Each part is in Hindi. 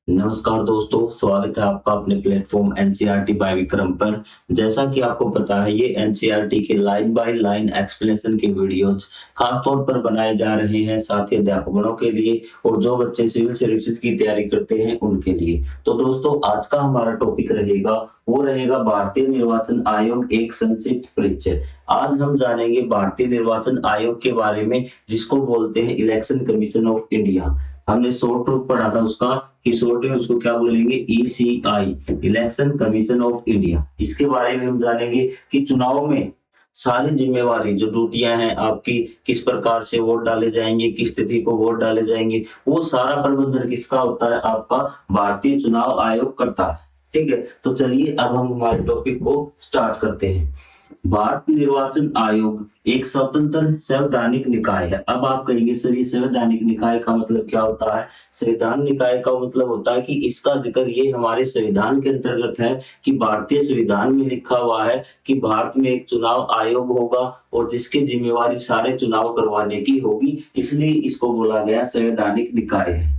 नमस्कार दोस्तों, स्वागत है आपका अपने प्लेटफॉर्म एनसीईआरटी बाय विक्रम पर। जैसा कि आपको पता है, ये एनसीईआरटी के लाइन बाय लाइन एक्सप्लेनेशन के वीडियोज खास तौर पर बनाए जा रहे हैं साथी अध्यापकों के लिए और जो बच्चे सिविल सर्विसेज की तैयारी करते हैं उनके लिए। तो दोस्तों, आज का हमारा टॉपिक रहेगा वो रहेगा भारतीय निर्वाचन आयोग एक संक्षिप्त परिचय। आज हम जानेंगे भारतीय निर्वाचन आयोग के बारे में, जिसको बोलते हैं इलेक्शन कमीशन ऑफ इंडिया। हमने शॉर्ट रूप पढ़ा था उसका कि शॉर्ट में उसको क्या बोलेंगे, ECI, election commission of India. इसके बारे में हम जानेंगे कि चुनाव में सारी जिम्मेवारी जो ड्यूटियां हैं आपकी, किस प्रकार से वोट डाले जाएंगे, किस तिथि को वोट डाले जाएंगे, वो सारा प्रबंधन किसका होता है, आपका भारतीय चुनाव आयोग करता है। ठीक है, तो चलिए अब हम हमारे टॉपिक को स्टार्ट करते हैं। भारतीय निर्वाचन आयोग एक स्वतंत्र संवैधानिक निकाय है। अब आप कहेंगे सर, ये संवैधानिक निकाय का मतलब क्या होता है? संविधान निकाय का मतलब होता है कि इसका जिक्र ये हमारे संविधान के अंतर्गत है कि भारतीय संविधान में लिखा हुआ है कि भारत में एक चुनाव आयोग होगा और जिसकी जिम्मेवारी सारे चुनाव करवाने की होगी, इसलिए इसको बोला गया संवैधानिक निकाय है।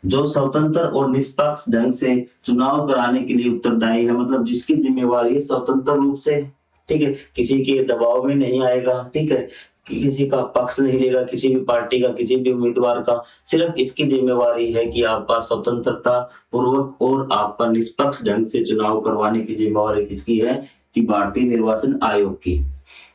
जो स्वतंत्र और निष्पक्ष ढंग से चुनाव कराने के लिए उत्तरदायी है, मतलब जिसकी जिम्मेवारी स्वतंत्र रूप से, ठीक है, किसी के दबाव में नहीं आएगा, ठीक है, कि किसी का पक्ष नहीं लेगा, किसी भी पार्टी का, किसी भी उम्मीदवार का। सिर्फ इसकी जिम्मेवारी है कि आपका स्वतंत्रता पूर्वक और आपका निष्पक्ष ढंग से चुनाव करवाने की जिम्मेवारी किसकी है, कि भारतीय निर्वाचन आयोग की।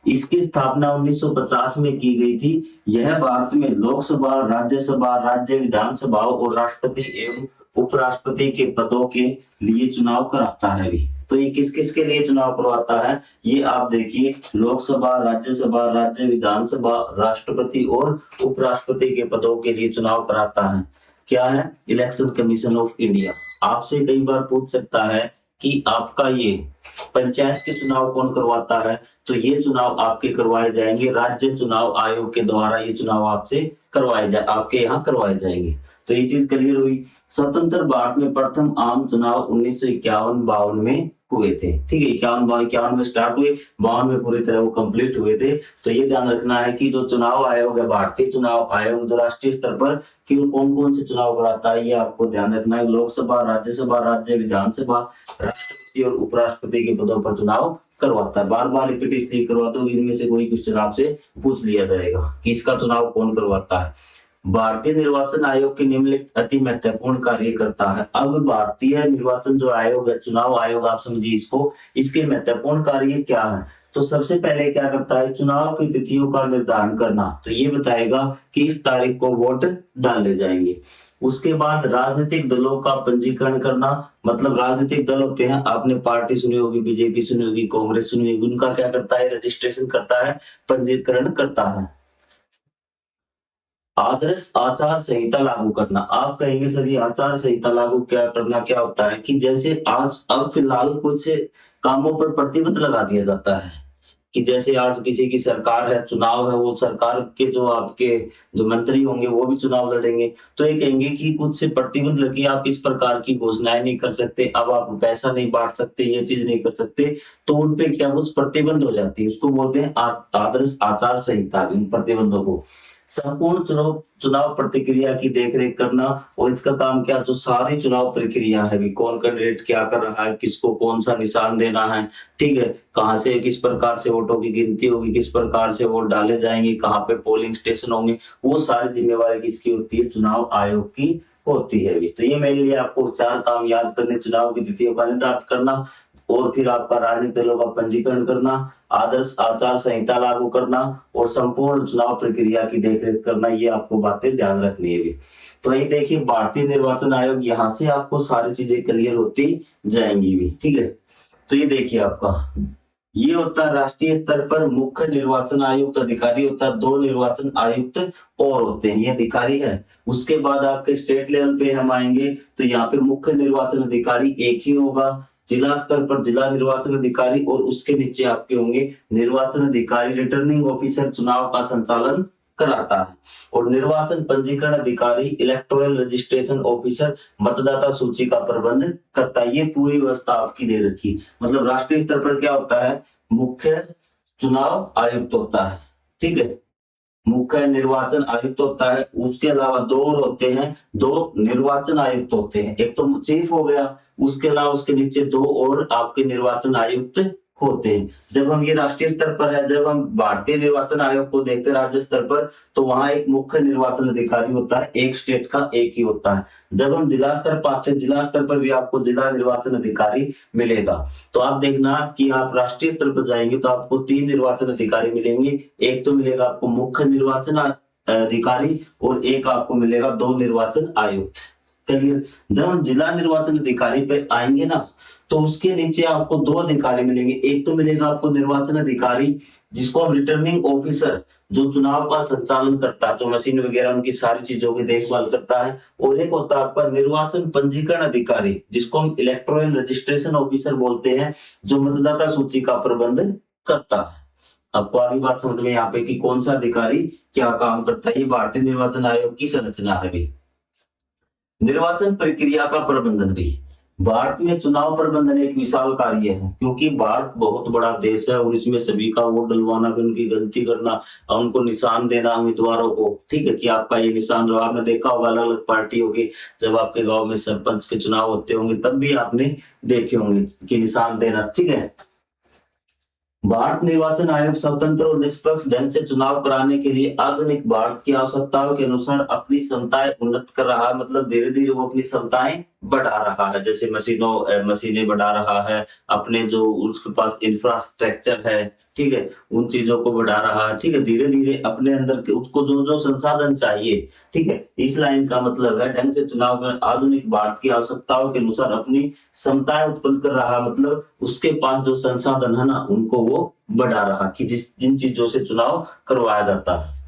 इसकी स्थापना 1950 में की गई थी। यह भारत में लोकसभा, राज्यसभा, राज्य विधानसभाओं और राष्ट्रपति एवं उपराष्ट्रपति के पदों के लिए चुनाव कराता है भी। तो ये किस किस के लिए चुनाव करवाता है, ये आप देखिए, लोकसभा, राज्यसभा, राज्य विधानसभा, राष्ट्रपति और उपराष्ट्रपति के पदों के लिए चुनाव कराता है। क्या है? Election commission of India. आपसे कई बार पूछ सकता है कि आपका ये पंचायत के चुनाव कौन करवाता है, तो ये चुनाव आपके करवाए जाएंगे राज्य चुनाव आयोग के द्वारा। ये चुनाव आपके यहाँ करवाए जाएंगे। तो ये चीज क्लियर हुई। स्वतंत्र भारत में प्रथम आम चुनाव 1951-52 में हुए थे। ठीक है, इक्यावन में स्टार्ट हुए, 52 में पूरी तरह वो कंप्लीट हुए थे। तो ये ध्यान रखना है कि जो चुनाव आयोग है, भारतीय चुनाव आयोग, जो राष्ट्रीय स्तर पर केवल कौन कौन से चुनाव कराता है, ये आपको ध्यान रखना है। लोकसभा, राज्यसभा, राज्य विधानसभा, राष्ट्रपति और उपराष्ट्रपति के पदों पर चुनाव करवाता है। बार बार रिपीट इसलिए करवाता हूँ, इनमें से कोई क्वेश्चन आपसे पूछ लिया जाएगा कि इसका चुनाव कौन करवाता है। भारतीय निर्वाचन आयोग के निम्नलिखित अति महत्वपूर्ण कार्य करता है। अब भारतीय निर्वाचन जो आयोग है, चुनाव आयोग आप समझिए इसको, इसके महत्वपूर्ण कार्य क्या है। तो सबसे पहले क्या करता है, चुनाव की तिथियों का निर्धारण करना। तो ये बताएगा कि इस तारीख को वोट डाले जाएंगे। उसके बाद राजनीतिक दलों का पंजीकरण करना, मतलब राजनीतिक दल होते हैं, आपने पार्टी सुनी होगी, बीजेपी सुनी होगी, कांग्रेस सुनी होगी, उनका क्या करता है, रजिस्ट्रेशन करता है, पंजीकरण करता है। आदर्श आचार संहिता लागू करना। आप कहेंगे सर, ये आचार संहिता लागू क्या करना क्या होता है, कि जैसे आज अब फिलहाल कुछ कामों पर प्रतिबंध लगा दिया जाता है, कि जैसे आज किसी की सरकार है, चुनाव है, वो सरकार के जो आपके जो मंत्री होंगे वो भी चुनाव लड़ेंगे। तो ये कहेंगे कि कुछ से प्रतिबंध लगी, आप इस प्रकार की घोषणाएं नहीं कर सकते, अब आप पैसा नहीं बांट सकते, ये चीज नहीं कर सकते। तो उनपे क्या कुछ प्रतिबंध हो जाती है, उसको बोलते हैं आदर्श आचार संहिता। इन प्रतिबंधों को संपूर्ण चुनाव चुनाव प्रतिक्रिया की देखरेख करना। और इसका काम क्या, जो सारी चुनाव प्रक्रिया है, भी कौन कैंडिडेट क्या कर रहा है, किसको कौन सा निशान देना है, ठीक है, कहां से किस प्रकार से वोटों की गिनती होगी, किस प्रकार से वोट डाले जाएंगे, कहां पे पोलिंग स्टेशन होंगे, वो सारी जिम्मेवारी किसकी होती है, चुनाव आयोग की होती है भी। तो ये मेरे लिए आपको 4 काम याद करने, चुनाव की तिथियों का निर्धारण करना, और फिर आपका राजनीतिक दलों का पंजीकरण करना, आदर्श आचार संहिता लागू करना और संपूर्ण चुनाव प्रक्रिया की देखरेख करना। ये आपको बातें ध्यान रखनी है भी। तो ये देखिए, भारतीय निर्वाचन आयोग, यहाँ से आपको सारी चीजें क्लियर होती जाएंगी भी। ठीक है, तो ये देखिए आपका ये होता है राष्ट्रीय स्तर पर मुख्य निर्वाचन आयुक्त अधिकारी होता है, 2 निर्वाचन आयुक्त और होते हैं, ये अधिकारी है। उसके बाद आपके स्टेट लेवल पे हम आएंगे, तो यहाँ पे मुख्य निर्वाचन अधिकारी एक ही होगा। जिला स्तर पर जिला निर्वाचन अधिकारी, और उसके नीचे आपके होंगे निर्वाचन अधिकारी, रिटर्निंग ऑफिसर चुनाव का संचालन कराता है। और निर्वाचन पंजीकरण अधिकारी, इलेक्टोरल रजिस्ट्रेशन ऑफिसर मतदाता सूची का प्रबंध करता है। ये पूरी व्यवस्था आपकी दे रखी। मतलब राष्ट्रीय स्तर पर क्या होता है, मुख्य चुनाव आयुक्त होता है। ठीक है, मुख्य निर्वाचन आयुक्त होता है, उसके अलावा दो और होते हैं, दो निर्वाचन आयुक्त होते हैं, एक तो चीफ हो गया, उसके अलावा उसके नीचे दो और आपके निर्वाचन आयुक्त होते हैं। जब हम ये राष्ट्रीय स्तर पर है, जब हम भारतीय निर्वाचन आयोग को देखते हैं राज्य स्तर पर, तो वहां एक मुख्य निर्वाचन अधिकारी होता है, एक स्टेट का एक ही होता है। जब हम जिला स्तर पर आते हैं, जिला स्तर पर भी आपको जिला निर्वाचन अधिकारी मिलेगा। तो आप देखना कि आप राष्ट्रीय स्तर पर जाएंगे तो आपको 3 निर्वाचन अधिकारी मिलेंगे। एक तो मिलेगा आपको मुख्य निर्वाचन अधिकारी और एक आपको मिलेगा 2 निर्वाचन आयुक्त। क्लियर? जब हम जिला निर्वाचन अधिकारी पे आएंगे ना, तो उसके नीचे आपको 2 अधिकारी मिलेंगे। एक तो मिलेगा आपको निर्वाचन अधिकारी, जिसको हम रिटर्निंग ऑफिसर, जो चुनाव का संचालन करता है, जो मशीन वगैरह उनकी सारी चीजों की देखभाल करता है। और एक होता है आपका निर्वाचन पंजीकरण अधिकारी, जिसको हम इलेक्टोरल रजिस्ट्रेशन ऑफिसर बोलते हैं, जो मतदाता सूची का प्रबंध करता है। आपको आगे बात समझ में यहाँ पे कि कौन सा अधिकारी क्या काम करता है। ये भारतीय निर्वाचन आयोग की संरचना है भी। निर्वाचन प्रक्रिया का प्रबंधन भी। भारत में चुनाव प्रबंधन एक विशाल कार्य है, क्योंकि भारत बहुत बड़ा देश है और इसमें सभी का वोट डलवाना, भी उनकी गलती करना, उनको निशान देना उम्मीदवारों को, ठीक है, कि आपका ये निशान रहा। आपने देखा होगा अलग अलग पार्टियों के, जब आपके गांव में सरपंच के चुनाव होते होंगे तब भी आपने देखे होंगे कि निशान देना, ठीक है। भारत निर्वाचन आयोग स्वतंत्र और निष्पक्ष ढंग से चुनाव कराने के लिए आधुनिक भारत की आवश्यकताओं के अनुसार अपनी क्षमताएं उन्नत कर रहा है। मतलब धीरे धीरे वो अपनी क्षमताएं बढ़ा रहा है, जैसे मशीनें बढ़ा रहा है, अपने जो उसके पास इंफ्रास्ट्रक्चर है, ठीक है, उन चीजों को बढ़ा रहा है, ठीक है, धीरे धीरे अपने अंदर के उसको जो जो संसाधन चाहिए, ठीक है, इस लाइन का मतलब है ढंग से चुनाव में आधुनिक भारत की आवश्यकताओं के अनुसार अपनी क्षमताएं उत्पन्न कर रहा, मतलब उसके पास जो संसाधन है ना, उनको वो बढ़ा रहा, कि जिन चीजों से चुनाव करवाया जाता है।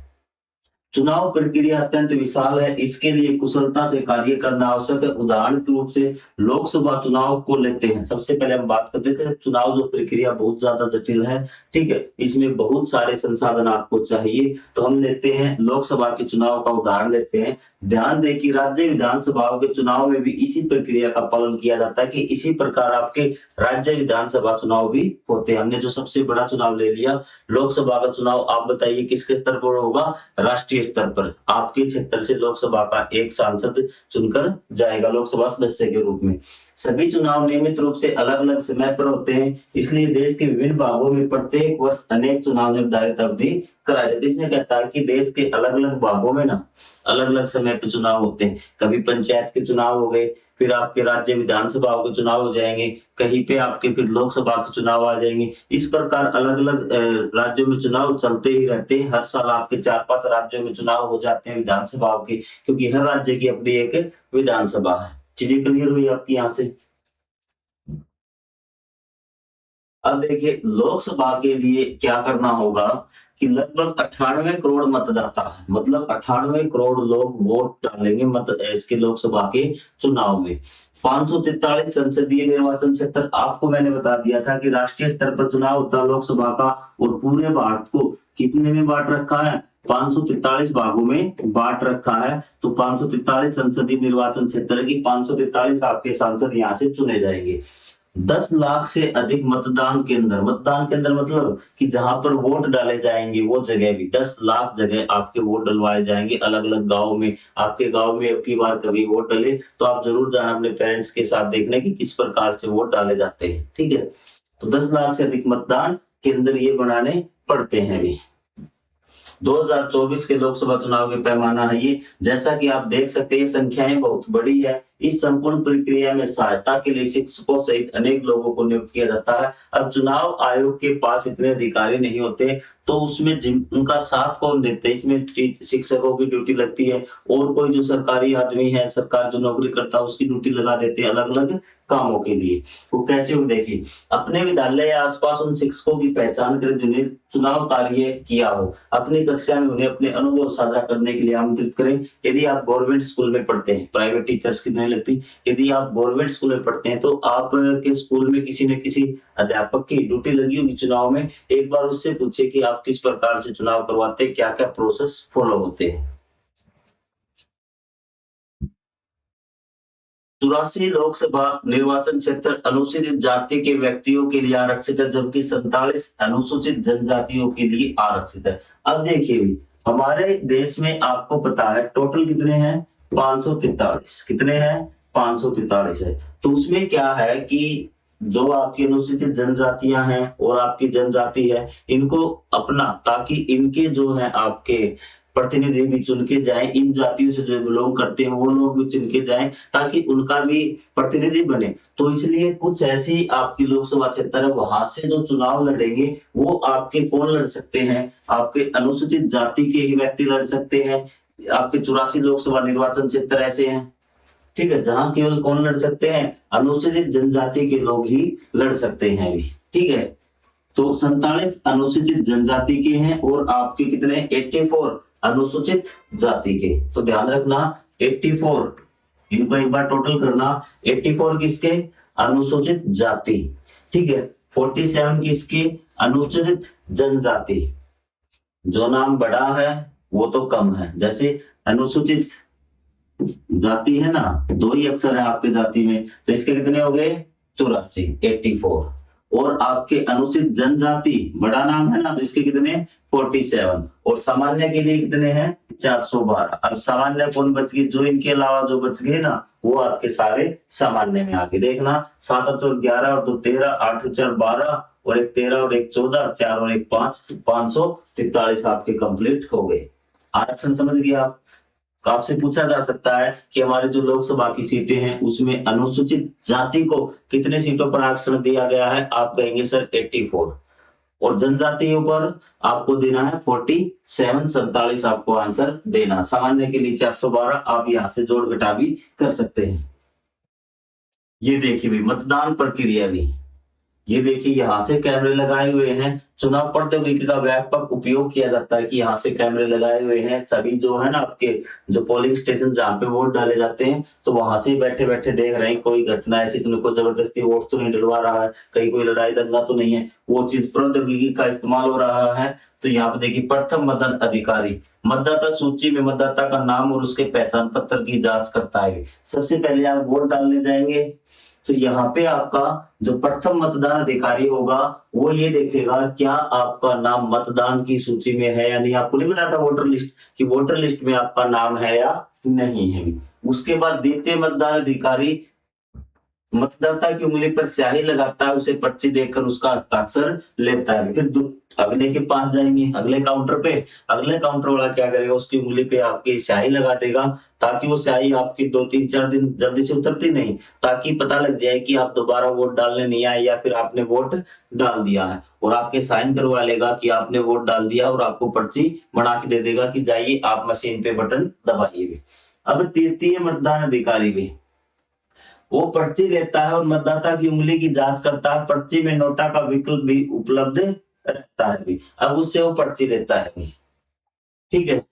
चुनाव प्रक्रिया अत्यंत विशाल है, इसके लिए कुशलता से कार्य करना आवश्यक है। उदाहरण के रूप से लोकसभा चुनाव को लेते हैं। सबसे पहले हम बात करते हैं, चुनाव जो प्रक्रिया बहुत ज्यादा जटिल है, ठीक है, इसमें बहुत सारे संसाधन आपको चाहिए। तो हम लेते हैं लोकसभा के चुनाव का उदाहरण लेते हैं। ध्यान दें कि राज्य विधानसभाओं के चुनाव में भी इसी प्रक्रिया का पालन किया जाता है, कि इसी प्रकार आपके राज्य विधानसभा चुनाव भी होते हैं। हमने जो सबसे बड़ा चुनाव ले लिया लोकसभा का चुनाव, आप बताइए किसके स्तर पर होगा? राष्ट्रीय स्तर पर। आपके क्षेत्र से लोकसभा का एक सांसद चुनकर जाएगा लोकसभा सदस्य के रूप में। सभी चुनाव नियमित रूप से अलग अलग समय पर होते हैं, इसलिए देश के विभिन्न भागों में प्रत्येक वर्ष अनेक चुनाव निर्धारित अवधि कराए जाते हैं। इसमें कहता है कि देश के अलग अलग भागों में ना अलग अलग समय पर चुनाव होते हैं। कभी पंचायत के चुनाव हो गए, फिर आपके राज्य विधानसभाओं के चुनाव हो जाएंगे, कहीं पे आपके फिर लोकसभा के चुनाव आ जाएंगे। इस प्रकार अलग अलग राज्यों में चुनाव चलते ही रहते हैं। हर साल आपके 4-5 राज्यों में चुनाव हो जाते हैं विधानसभाओं के, क्योंकि हर राज्य की अपनी एक विधानसभा है। चीजें क्लियर हुई आपकी यहाँ से? अब देखिए लोकसभा के लिए क्या करना होगा, कि लगभग 98 करोड़ मतदाता है, मतलब 98 करोड़ लोग वोट डालेंगे मत इसके लोकसभा के चुनाव में। 543 संसदीय निर्वाचन क्षेत्र, आपको मैंने बता दिया था कि राष्ट्रीय स्तर पर चुनाव होता है लोकसभा का, और पूरे भारत को कितने में बांट रखा है? 543 भागों में बांट रखा है। तो 543 संसदीय निर्वाचन क्षेत्र है, कि 543 आपके सांसद यहाँ से चुने जाएंगे। 10 लाख से अधिक मतदान केंद्र मतलब कि जहां पर वोट डाले जाएंगे वो जगह भी 10 लाख जगह आपके वोट डलवाए जाएंगे अलग अलग गांव में। आपके गांव में अब की बार कभी वोट डले तो आप जरूर जाना अपने पेरेंट्स के साथ देखने की किस प्रकार से वोट डाले जाते हैं, ठीक है। तो 10 लाख से अधिक मतदान केंद्र ये बनाने पड़ते हैं अभी। 2024 के लोकसभा चुनाव के पैमाना है ये। जैसा कि आप देख सकते हैं संख्याएं बहुत बड़ी है। इस संपूर्ण प्रक्रिया में सहायता के लिए शिक्षकों सहित अनेक लोगों को नियुक्त किया जाता है। अब चुनाव आयोग के पास इतने अधिकारी नहीं होते, तो उसमें उनका साथ कौन देते हैं? इसमें शिक्षकों की ड्यूटी लगती है, और कोई जो सरकारी आदमी है, सरकार जो नौकरी करता है उसकी ड्यूटी लगा देते हैं अलग अलग कामों के लिए। वो कैसे हो देखिए, अपने विद्यालय या आसपास उन शिक्षकों की पहचान करें जिन्हें चुनाव कार्य किया हो। अपनी कक्षा में उन्हें अपने अनुभव साझा करने के लिए आमंत्रित करें। यदि आप गवर्नमेंट स्कूल में पढ़ते हैं, प्राइवेट टीचर्स की नहीं लगती, यदि आप गवर्नमेंट स्कूल में पढ़ते हैं तो आपके स्कूल में किसी न किसी अध्यापक की ड्यूटी लगी होगी चुनाव में। एक बार उससे पूछिए कि आप किस प्रकार से चुनाव करवाते हैं, क्या क्या प्रोसेस फॉलो होते हैं। 84 लोकसभा निर्वाचन क्षेत्र अनुसूचित जाति के व्यक्तियों के लिए आरक्षित है, जबकि 47 अनुसूचित जनजातियों के लिए आरक्षित है। अब देखिए हमारे देश में आपको पता है टोटल कितने हैं, 543। कितने हैं, 543 है। तो उसमें क्या है कि जो आपकी अनुसूचित जनजातियां हैं और आपकी जनजाति है, इनको अपना, ताकि इनके जो है आपके प्रतिनिधि भी चुन के जाए, इन जातियों से जो बिलोंग करते हैं वो लोग भी चुन के जाए, ताकि उनका भी प्रतिनिधि बने। तो इसलिए कुछ ऐसी आपकी लोकसभा क्षेत्र है, वहां से जो चुनाव लड़ेंगे वो आपके कौन लड़ सकते हैं, आपके अनुसूचित जाति के ही व्यक्ति लड़ सकते हैं। आपके 84 लोकसभा निर्वाचन क्षेत्र ऐसे हैं, ठीक है, जहां केवल कौन लड़ सकते हैं, अनुसूचित जनजाति के लोग ही लड़ सकते हैं अभी, ठीक है। तो 47 अनुसूचित जनजाति के हैं और आपके कितने, 84 अनुसूचित जाति के। तो ध्यान रखना 84, इनको एक बार टोटल करना, 84 किसके, अनुसूचित जाति, ठीक है। 47 किसके, अनुसूचित जनजाति। जो नाम बड़ा है वो तो कम है, जैसे अनुसूचित जाति है ना, दो ही अक्षर है आपके जाति में, तो इसके कितने हो गए, 84, 84। और आपके अनुसूचित जनजाति बड़ा नाम है ना, तो इसके कितने, 47। और सामान्य के लिए कितने हैं, 412। अब सामान्य कौन बच गए, जो इनके अलावा जो बच गए ना, वो आपके सारे सामान्य में आके देखना, 7 और 11 और 2 13, 8 और 4 12 और एक 13 और एक 14, 4 और एक 5, 543 आपके कंप्लीट हो गए। आरक्षण समझ गए आप। तो आपसे पूछा जा सकता है कि हमारे जो लोकसभा की सीटें हैं उसमें अनुसूचित जाति को कितने सीटों पर आरक्षण दिया गया है, आप कहेंगे सर 84, और जनजातियों पर आपको देना है 47, 47 आपको आंसर देना। सामान्य के लिए 412, आप यहाँ से जोड़ घटा भी कर सकते हैं। ये देखिए भी मतदान प्रक्रिया भी, ये देखिए यहाँ से कैमरे लगाए हुए हैं। चुनाव प्रौद्योगिकी का व्यापक उपयोग किया जाता है कि यहाँ से कैमरे लगाए हुए हैं, सभी जो है ना आपके जो पोलिंग स्टेशन जहाँ पे वोट डाले जाते हैं, तो वहां से बैठे बैठे देख रहे हैं कोई घटना ऐसी तो कोई जबरदस्ती वोट तो नहीं डलवा रहा है, कहीं कोई लड़ाई दंगा तो नहीं है, वो चीज प्रौद्योगिकी का इस्तेमाल हो रहा है। तो यहाँ पे देखिए प्रथम मतदान अधिकारी मतदाता सूची में मतदाता का नाम और उसके पहचान पत्र की जांच करता है। सबसे पहले आप वोट डालने जाएंगे तो यहाँ पे आपका जो प्रथम मतदान अधिकारी होगा वो ये देखेगा क्या आपका नाम मतदान की सूची में है या नहीं। आपको नहीं बताता वोटर लिस्ट कि वोटर लिस्ट में आपका नाम है या नहीं है। उसके बाद द्वितीय मतदान अधिकारी मतदाता की उंगली पर स्याही लगाता है, उसे पर्ची देकर उसका हस्ताक्षर लेता है। फिर अगले के पास जाएंगे, अगले काउंटर पे, अगले काउंटर वाला क्या करेगा, उसकी उंगली पे आपकी स्याही लगा देगा, ताकि वो स्याही आपकी 2-3-4 दिन जल्दी से उतरती नहीं, ताकि पता लग जाए कि आप दोबारा वोट डालने नहीं आए या फिर आपने वोट डाल दिया है। और आपके साइन करवा लेगा कि आपने वोट डाल दिया और आपको पर्ची बना के दे देगा कि जाइए आप मशीन पे बटन दबाइए। अब तृतीय मतदान अधिकारी भी वो पर्ची लेता है और मतदाता की उंगली की जांच करता है, पर्ची में नोटा का विकल्प भी उपलब्ध रहता है भी। अब उससे वो पर्ची लेता है भी, ठीक है।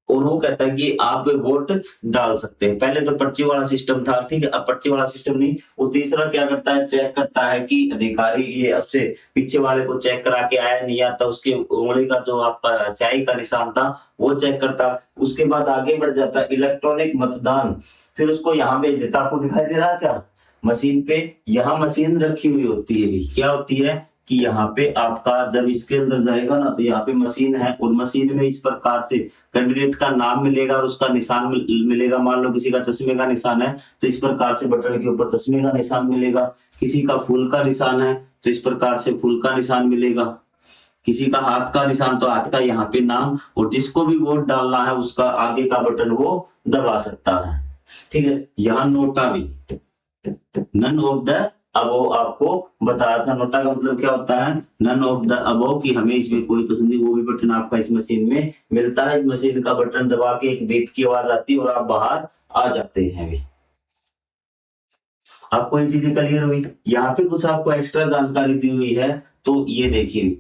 और वो कहता है कि आप वोट डाल सकते हैं। पहले तो पर्ची वाला सिस्टम था, ठीक है, अब पर्ची वाला सिस्टम नहीं। वो तीसरा क्या करता है, चेक करता है कि अधिकारी ये अब से पीछे वाले को चेक करा के आया नहीं आता, उसके उंगली का जो आपका स्याही का निशान था वो चेक करता। उसके बाद आगे बढ़ जाता है इलेक्ट्रॉनिक मतदान, फिर उसको यहाँ भेज देता। आपको दिखाई दे रहा है क्या, मशीन पे, यहाँ मशीन रखी हुई होती है भी, क्या होती है कि यहाँ पे आपका जब इसके अंदर जाएगा ना तो यहाँ पे मशीन है, और मशीन में इस प्रकार से कैंडिडेट का नाम मिलेगा और उसका निशान मिलेगा। मान लो किसी का चश्मे का निशान है तो इस प्रकार से बटन के ऊपर चश्मे का निशान मिलेगा, किसी का फूल का निशान है तो इस प्रकार से फूल का निशान मिलेगा, किसी का हाथ का निशान तो हाथ का यहाँ पे नाम, और जिसको भी वोट डालना है उसका आगे का बटन वो दबा सकता है, ठीक है। यहाँ नोटा भी, नन ऑफ द अबव आपको बताया था। नोटा का मतलब क्या होता है, नन ऑफ द अबव, कि हमें इसमें कोई पसंद नहीं, वो भी बटन आपका इस मशीन में मिलता है। इस मशीन का बटन दबा के एक बीप की आवाज आती है और आप बाहर आ जाते हैं भी। आपको ये चीजें क्लियर हुई। यहाँ पे कुछ आपको एक्स्ट्रा जानकारी दी हुई है, तो ये देखिए,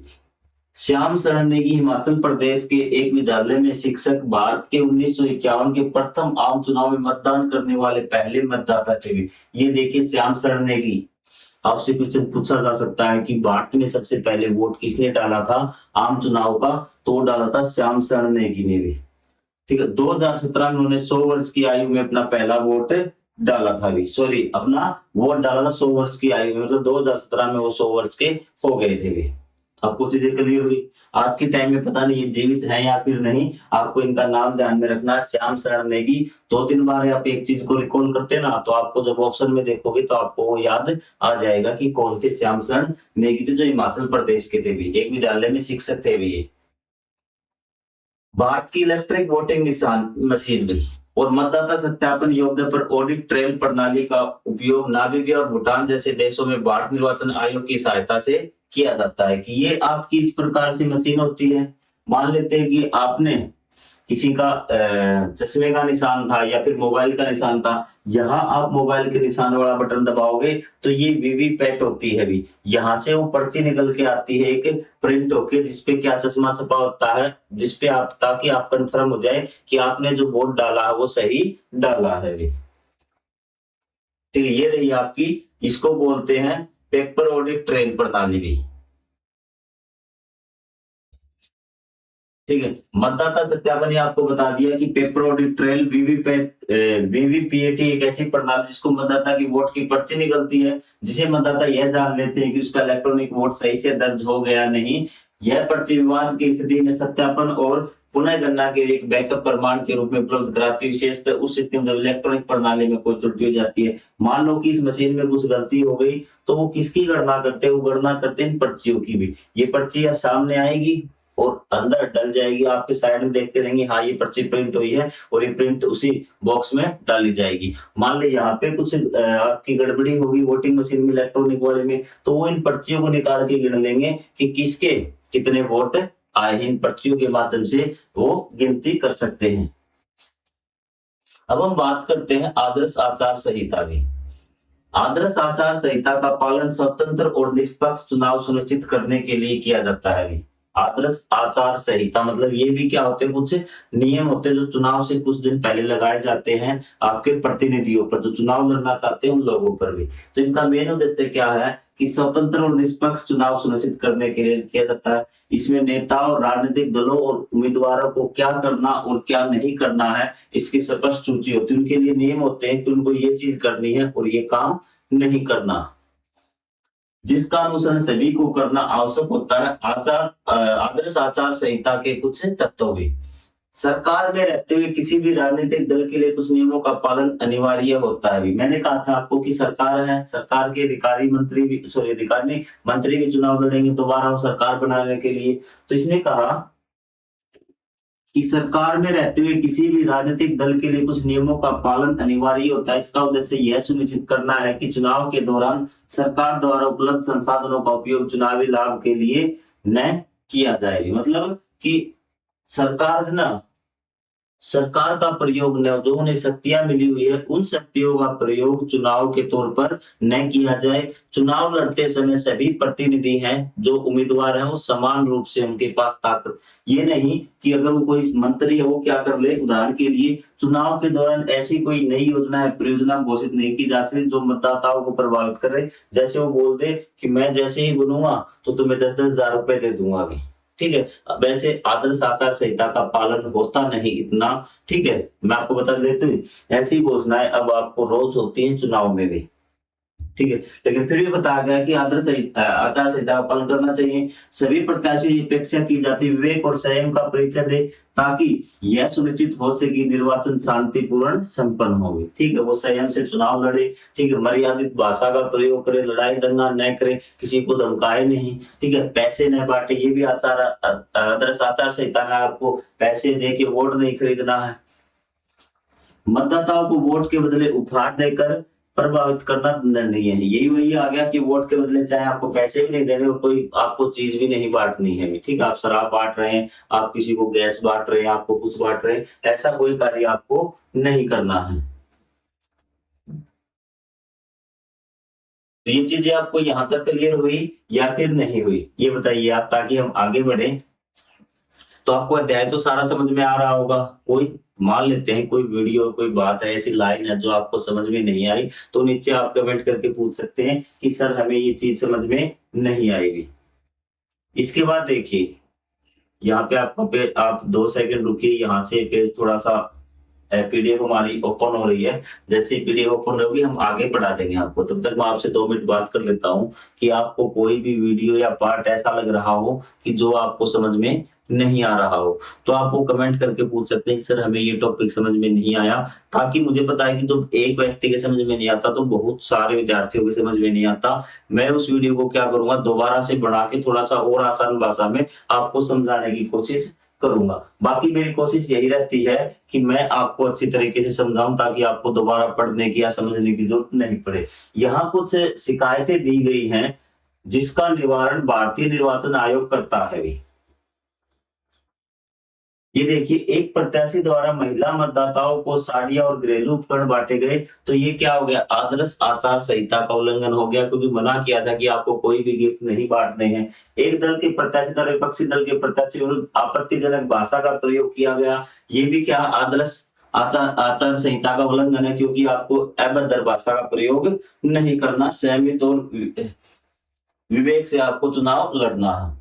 श्याम शरण नेगी हिमाचल प्रदेश के एक विद्यालय में शिक्षक, भारत के 1951 के प्रथम आम चुनाव में मतदान करने वाले पहले मतदाता थे भी। ये देखिए श्याम शरण नेगी। आपसे क्वेश्चन पूछा जा सकता है कि भारत में सबसे पहले वोट किसने डाला था आम चुनाव का, तो डाला था श्याम शरण नेगी ने भी, ठीक है। 2017 में उन्होंने 100 वर्ष की आयु में अपना पहला वोट डाला था भी, सॉरी अपना वोट डाला था 100 वर्ष की आयु में, मतलब 2017 में वो 100 वर्ष के हो गए थे भी। आपको चीजें क्लियर हुई। आज के टाइम में पता नहीं ये जीवित है या फिर नहीं, आपको इनका नाम ध्यान में रखना है, श्याम शरण नेगी। 2-3 बार आप एक चीज को रिकॉल करते हैं ना, तो आपको जब ऑप्शन में देखोगे तो आपको वो याद आ जाएगा कि कौन थे श्याम शरण नेगी थे, जो हिमाचल प्रदेश के थे भी, एक विद्यालय में शिक्षक थे भी ये। भारत की इलेक्ट्रिक वोटिंग निशान मशीन भी और मतदाता सत्यापन योग्य पर ऑडिट ट्रेल प्रणाली का उपयोग नामीबिया और भूटान जैसे देशों में भारत निर्वाचन आयोग की सहायता से किया जाता है। कि ये आपकी इस प्रकार से मशीन होती है। मान लेते हैं कि आपने किसी का चश्मे का निशान था या फिर मोबाइल का निशान था, यहाँ आप मोबाइल के निशान वाला बटन दबाओगे तो ये वीवीपैट होती है भी, यहाँ से वो पर्ची निकल के आती है एक प्रिंट होके, जिसपे क्या चश्मा छपा होता है, जिसपे आप, ताकि आप कंफर्म हो जाए कि आपने जो वोट डाला है वो सही डाला है भी। ठीक है, ये रही आपकी, इसको बोलते हैं पेपर ऑडिट ट्रेल प्रणाली भी। ठीक है, मतदाता सत्यापन, ये आपको बता दिया कि paper audit trail VVPAT VVPAT एक ऐसी प्रणाली जिसको मतदाता की वोट की पर्ची निकलती है, जिसे मतदाता यह जान लेते हैं कि उसका इलेक्ट्रॉनिक वोट सही से दर्ज हो गया नहीं। यह पर्ची विवाद की स्थिति में सत्यापन और पुनः गणना के लिए एक बैकअप प्रमाण के रूप में उपलब्ध कराती है, विशेषतः उस स्थिति में जब इलेक्ट्रॉनिक प्रणाली में कोई त्रुटि हो जाती है। मान लो कि इस मशीन में कुछ गलती हो गई, तो वो किसकी गणना करते हैं, वो गणना करते हैं इन पर्चियों की भी। ये पर्ची सामने आएगी और अंदर डल जाएगी, आपके साइड में देखते रहेंगे, हाँ ये पर्ची प्रिंट हुई है, और ये प्रिंट उसी बॉक्स में डाली जाएगी। मान ली यहाँ पे कुछ आपकी गड़बड़ी होगी वोटिंग मशीन में, इलेक्ट्रॉनिक वाले में, तो वो इन पर्चियों को निकाल के गिन लेंगे कि किसके कितने वोट आए हैं। इन पर्चियों के माध्यम से वो गिनती कर सकते हैं। अब हम बात करते हैं आदर्श आचार संहिता की। आदर्श आचार संहिता का पालन स्वतंत्र और निष्पक्ष चुनाव सुनिश्चित करने के लिए किया जाता है। आदर्श आचार संहिता मतलब ये भी क्या होते हैं, कुछ नियम होते हैं जो चुनाव से कुछ दिन पहले लगाए जाते हैं आपके प्रतिनिधियों पर, जो चुनाव लड़ना चाहते हैं उन लोगों पर भी। तो इनका मेन उद्देश्य क्या है कि स्वतंत्र और निष्पक्ष चुनाव सुनिश्चित करने के लिए किया जाता है। इसमें नेताओं, राजनीतिक दलों और उम्मीदवारों को क्या करना और क्या नहीं करना है, इसकी स्पष्ट सूची होती है। उनके लिए नियम होते हैं कि उनको ये चीज करनी है और ये काम नहीं करना, जिसका अनुसरण सभी को करना आवश्यक होता है। आदर्श आचार संहिता के कुछ तत्व भी। सरकार में रहते हुए किसी भी राजनीतिक दल के लिए कुछ नियमों का पालन अनिवार्य होता है भी। मैंने कहा था आपको कि सरकार है, सरकार के अधिकारी मंत्री भी, सॉरी अधिकारी नहीं, मंत्री भी चुनाव लड़ेंगे दोबारा वो सरकार बनाने के लिए। तो इसने कहा कि सरकार में रहते हुए किसी भी राजनीतिक दल के लिए कुछ नियमों का पालन अनिवार्य होता है। इसका उद्देश्य यह सुनिश्चित करना है कि चुनाव के दौरान सरकार द्वारा उपलब्ध संसाधनों का उपयोग चुनावी लाभ के लिए न किया जाए। मतलब कि सरकार है ना, सरकार का प्रयोग न, जो उन्हें शक्तियां मिली हुई है, उन शक्तियों का प्रयोग चुनाव के तौर पर न किया जाए। चुनाव लड़ते समय सभी प्रतिनिधि हैं, जो उम्मीदवार हैं, वो समान रूप से उनके पास ताकत, ये नहीं कि अगर वो कोई मंत्री है वो क्या कर ले, उदाहरण के लिए चुनाव के दौरान ऐसी कोई नई योजना या परियोजना घोषित नहीं की जा सकती जो मतदाताओं को प्रभावित करे। जैसे वो बोल दे कि मैं जैसे ही बनूंगा तो तुम्हें 10-10 हजार रुपए दे दूंगा अभी। ठीक है, वैसे आदर्श आचार संहिता का पालन होता नहीं इतना। ठीक है, मैं आपको बता देता हूँ, ऐसी घोषणाएं अब आपको रोज होती हैं चुनाव में भी। ठीक है, लेकिन फिर भी बताया गया कि आचार संहिता का पालन करना चाहिए। सभी प्रत्याशियों की अपेक्षा की जाती है विवेक और संयम का परिचय दे, ताकि यह सुनिश्चित हो सके कि निर्वाचन शांतिपूर्ण संपन्न हो। ठीक है, वो संयम से चुनाव लड़े। ठीक है, मर्यादित भाषा का प्रयोग करे, लड़ाई दंगा न करे, किसी को धमकाए नहीं। ठीक है, पैसे न बांटे, ये भी आदर्श आचार संहिता में आपको पैसे दे के वोट नहीं खरीदना है। मतदाताओं को वोट के बदले उपहार देकर प्रभावित करना दंडनीय है। यही वही आ गया कि वोट के बदले चाहे आपको पैसे भी नहीं देने और कोई आपको चीज भी नहीं बांटनी है। ठीक है, आप शराब बांट रहे हैं, आप किसी को गैस बांट रहे हैं, आपको कुछ बांट रहे हैं, ऐसा कोई कार्य आपको नहीं करना है। तो ये चीजें आपको यहाँ तक क्लियर हुई या फिर नहीं हुई, ये बताइए आप, ताकि हम आगे बढ़े। तो आपको अध्याय तो सारा समझ में आ रहा होगा। कोई मान लेते हैं कोई वीडियो, कोई बात है, ऐसी लाइन है जो आपको समझ में नहीं आई, तो नीचे आप कमेंट करके पूछ सकते हैं कि सर हमें ये चीज समझ में नहीं आएगी। इसके बाद देखिए, यहाँ पे आपका पेज, आप 2 सेकंड रुकिए, यहाँ से पेज थोड़ा सा पीडीएफ हमारी ओपन हो रही है। जैसे ही पीडीएफ ओपन होगी हम आगे पढ़ा देंगे आपको। तब तक मैं आपसे 2 मिनट बात कर लेता हूँ कि आपको कोई भी वीडियो या पार्ट ऐसा लग रहा हो कि जो आपको समझ में नहीं आ रहा हो, तो आप वो कमेंट करके पूछ सकते हैं कि सर हमें ये टॉपिक समझ में नहीं आया, ताकि मुझे पता है कि जब एक व्यक्ति के समझ में नहीं आता तो बहुत सारे विद्यार्थियों के समझ में नहीं आता। मैं उस वीडियो को क्या करूँगा, दोबारा से बना के थोड़ा-सा और आसान भाषा में आपको समझाने की कोशिश करूँगा। बाकी मेरी कोशिश यही रहती है कि मैं आपको अच्छी तरीके से समझाऊँ ताकि आपको दोबारा पढ़ने की या समझने की ज़रूरत नहीं पड़े। यहाँ कुछ शिकायतें दी गई हैं, जिसका निवारण भारतीय निर्वाचन आयोग करता है भी। ये देखिए, एक प्रत्याशी द्वारा महिला मतदाताओं को साड़ियाँ और घरेलू उपकरण बाँटे गए, तो ये क्या हो गया, आदर्श आचार संहिता का उल्लंघन हो गया, क्योंकि मना किया था कि आपको कोई भी गिफ्ट नहीं बाँटने हैं। एक दल के प्रत्याशी द्वारा विपक्षी दल के प्रत्याशी विरुद्ध आपत्तिजनक भाषा का प्रयोग किया गया, ये भी क्या, आदर्श आचार आचार संहिता का उल्लंघन है, क्योंकि आपको अभद्र भाषा का प्रयोग नहीं करना, संयमित और विवेक से आपको चुनाव लड़ना है।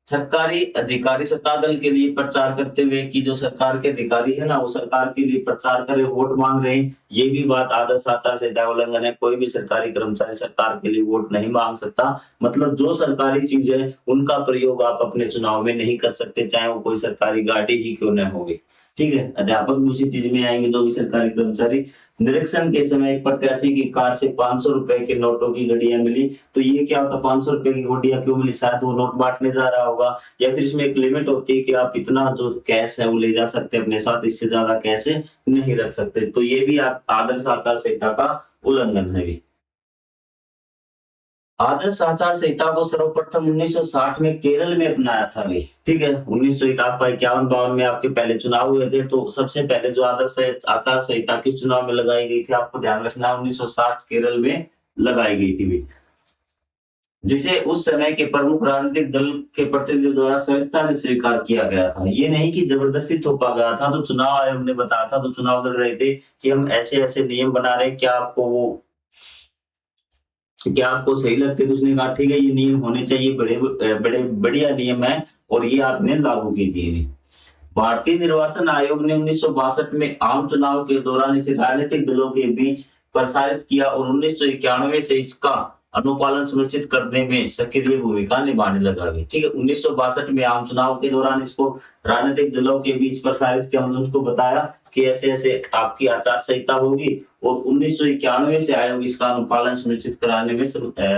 सरकारी अधिकारी सत्ता दल के लिए प्रचार करते हुए कि जो सरकार के अधिकारी है ना, वो सरकार के लिए प्रचार करे, वोट मांग रहे हैं, ये भी बात आदर्श आचार संहिता उल्लंघन है। कोई भी सरकारी कर्मचारी सरकार के लिए वोट नहीं मांग सकता। मतलब जो सरकारी चीज है उनका प्रयोग आप अपने चुनाव में नहीं कर सकते, चाहे वो कोई सरकारी गाड़ी ही क्यों न होगी। ठीक है, अध्यापक भी उसी चीज में आएंगे, जो भी सरकारी कर्मचारी। निरीक्षण के समय एक प्रत्याशी की कार से 500 रुपए के नोटों की घड़ियां मिली, तो ये क्या होता, 500 रुपए की घड़ियां क्यों मिली, शायद वो नोट बांटने जा रहा होगा, या फिर इसमें एक लिमिट होती है कि आप इतना जो कैश है वो ले जा सकते हैं अपने साथ, इससे ज्यादा कैश नहीं रख सकते। तो ये भी आप आदर्श आचार संहिता का उल्लंघन है भी। आदर्श आचार संहिता को सर्वप्रथम 1960 में केरल में अपनाया था भी। ठीक है, 1951-52 में आपके पहले चुनाव हुए थे, तो सबसे पहले जो आदर्श आचार संहिता किस चुनाव में लगाई गई थी, आपको ध्यान रखना है, 1960 केरल में लगाई गई थी भी, जिसे उस समय के प्रमुख राजनीतिक दल के प्रतिनिधियों द्वारा सहजता से स्वीकार किया गया था। ये नहीं कि जबरदस्ती थोपा गया था। तो चुनाव आयोग ने बताया था, तो चुनाव लड़ रहे थे कि हम ऐसे-ऐसे नियम बना रहे हैं, क्या आपको सही लगते, तो उसने कहा ठीक है, ये नियम होने चाहिए, बड़े बढ़िया नियम है और ये आपने लागू कीजिए। भारतीय निर्वाचन आयोग ने 1962 में आम चुनाव के दौरान इसे राजनीतिक दलों के बीच प्रसारित किया और 1991 से इसका अनुपालन सुनिश्चित करने में सक्रिय भूमिका निभाने लगा भी। ठीक है, 1962 में आम चुनाव के दौरान इसको राजनीतिक दलों के बीच प्रसारित किया, मतलब उसको बताया कि ऐसे-ऐसे आपकी आचार संहिता होगी, और 1991 से आयोग इसका अनुपालन सुनिश्चित कराने में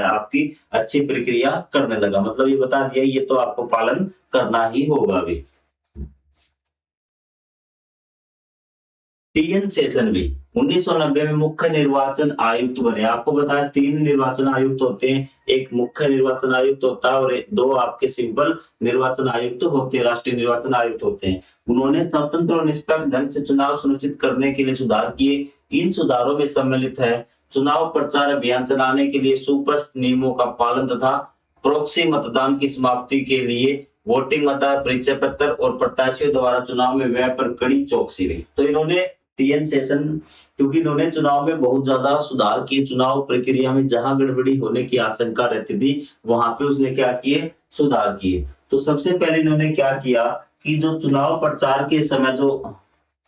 आपकी अच्छी प्रक्रिया करने लगा। मतलब ये बता दिया, ये तो आपको पालन करना ही होगा अभी। टीएन शेषन भी 1990 में मुख्य निर्वाचन आयुक्त बने। आपको बताया 3 निर्वाचन आयुक्त होते हैं, एक मुख्य निर्वाचन आयुक्त होता है और 2 आपके सिंपल निर्वाचन आयुक्त होते हैं, राष्ट्रीय निर्वाचन आयुक्त होते हैं। उन्होंने स्वतंत्र और निष्पक्ष ढंग से चुनाव सुनिश्चित करने के लिए सुधार किए। इन सुधारों में सम्मिलित है चुनाव प्रचार अभियान चलाने के लिए सुस्पष्ट नियमों का पालन तथा प्रॉक्सी मतदान की समाप्ति के लिए वोटिंग मतदान परिचय पत्र और प्रत्याशियों द्वारा चुनाव में व्यय पर कड़ी चौकसी रही। तो इन्होंने टीएन शेषन, क्योंकि इन्होंने चुनाव में बहुत ज्यादा सुधार किए, चुनाव प्रक्रिया में जहां गड़बड़ी होने की आशंका रहती थी वहां पे उसने क्या किए, सुधार किए। तो सबसे पहले इन्होंने क्या किया कि जो चुनाव प्रचार के समय जो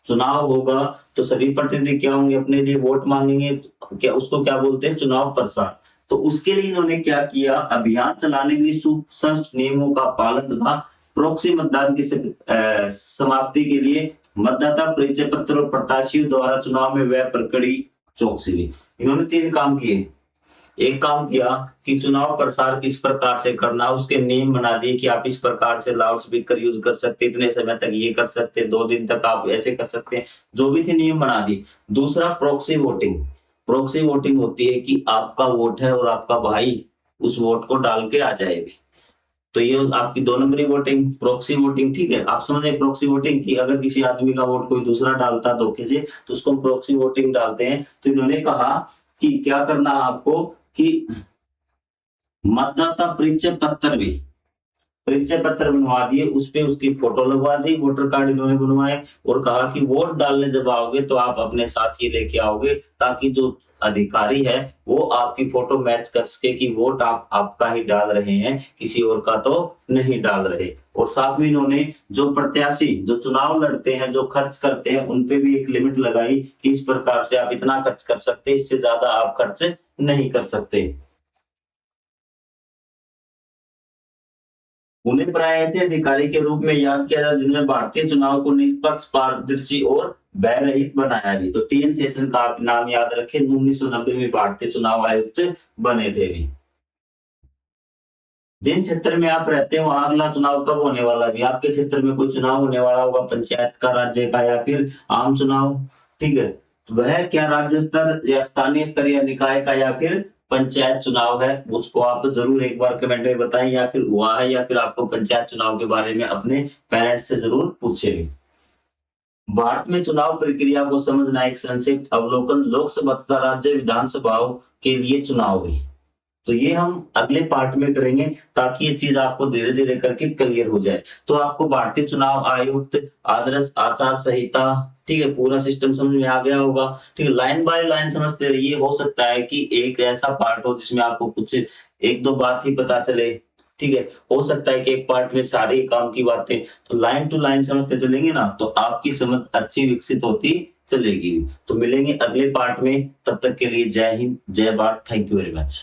चुनाव होगा तो सभी प्रतिनिधि क्या होंगे, अपने लिए वोट मांगेंगे, क्या उसको क्या बोलते हैं, चुनाव प्रचार। तो उसके लिए इन्होंने क्या किया, अभियान चलाने के लिए सुस्पष्ट नियमों का पालन तथा प्रॉक्सी मतदान की समाप्ति के लिए मतदाता परिचय पत्र और प्रत्याशियों द्वारा चुनाव में व्यय पर कड़ी चौकसी ली। इन्होंने 3 काम किए। एक काम किया कि चुनाव प्रसार किस प्रकार से करना, उसके नियम बना दिए कि आप इस प्रकार से लाउड स्पीकर यूज कर सकते, इतने समय तक ये कर सकते, 2 दिन तक आप ऐसे कर सकते हैं, जो भी थे नियम बना दिए। दूसरा, प्रॉक्सी वोटिंग। प्रॉक्सी वोटिंग होती है कि आपका वोट है और आपका भाई उस वोट को डाल के आ जाए। तो ये आपकी 2 नंबरी वोटिंग, प्रॉक्सी वोटिंग। ठीक है, आप समझ रहे प्रॉक्सी वोटिंग की, अगर किसी आदमी का वोट कोई दूसरा डालता है धोखे से, तो उसको हम प्रॉक्सी वोटिंग डालते हैं। तो इन्होंने कहा कि क्या करना है आपको कि मतदाता परिचय पत्र भी, परिचय पत्र बनवा दिए, उस पे उसकी फोटो लगवा दी, वोटर कार्ड इन्होंने बनवाए, और कहा कि वोट डालने जब आओगे तो आप अपने साथ ही लेके आओगे, ताकि जो अधिकारी है वो आपकी फोटो मैच कर सके कि वोट आप आपका ही डाल रहे हैं, किसी और का तो नहीं डाल रहे। और साथ में इन्होंने जो प्रत्याशी जो चुनाव लड़ते हैं, जो खर्च करते हैं, उन पे भी एक लिमिट लगाई कि इस प्रकार से आप इतना खर्च कर सकते हैं, इससे ज़्यादा आप खर्च नहीं कर सकते। उन्हें प्राय ऐसे अधिकारी के रूप में याद किया जाता है जिन्होंने भारतीय चुनाव को निष्पक्ष, पारदर्शी और भय रहित बनाया भी। तो टीएन शेषन का आप नाम याद रखें, 1990 में भारतीय चुनाव आयुक्त बने थे भी। जिन क्षेत्र में आप रहते हैं वहाँ अगला चुनाव कब होने वाला है? अभी आपके क्षेत्र में कोई चुनाव होने वाला होगा, पंचायत का, राज्य का या फिर आम चुनाव, ठीक है? तो वह क्या राज्य स्तर या स्थानीय स्तर या निकाय का या फिर पंचायत चुनाव है, उसको आप ज़रूर एक बार कमेंट में बताएँ, या फिर हुआ है या फिर आपको पंचायत चुनाव के बारे में अपने पेरेंट्स से ज़रूर पूछें। भारत में चुनाव प्रक्रिया को समझना एक संक्षिप्त अवलोकन, लोकसभा तथा राज्य विधानसभाओं के लिए चुनाव है। तो ये हम अगले पार्ट में करेंगे ताकि ये चीज़ आपको धीरे-धीरे करके क्लियर हो जाए। तो आपको भारतीय चुनाव आयुक्त, आदर्श आचार संहिता, ठीक है, पूरा सिस्टम समझ में आ गया होगा। ठीक है, लाइन बाय लाइन समझते रहिए। हो सकता है कि एक ऐसा पार्ट हो जिसमें आपको कुछ 1-2 बात ही पता चले, ठीक है? हो सकता है कि एक पार्ट में सारे काम की बातें, तो लाइन टू लाइन समझते चलेंगे ना, तो आपकी समझ अच्छी विकसित होती चलेगी। तो मिलेंगे अगले पार्ट में, तब तक के लिए जय हिंद, जय Bharat. Thank you very much.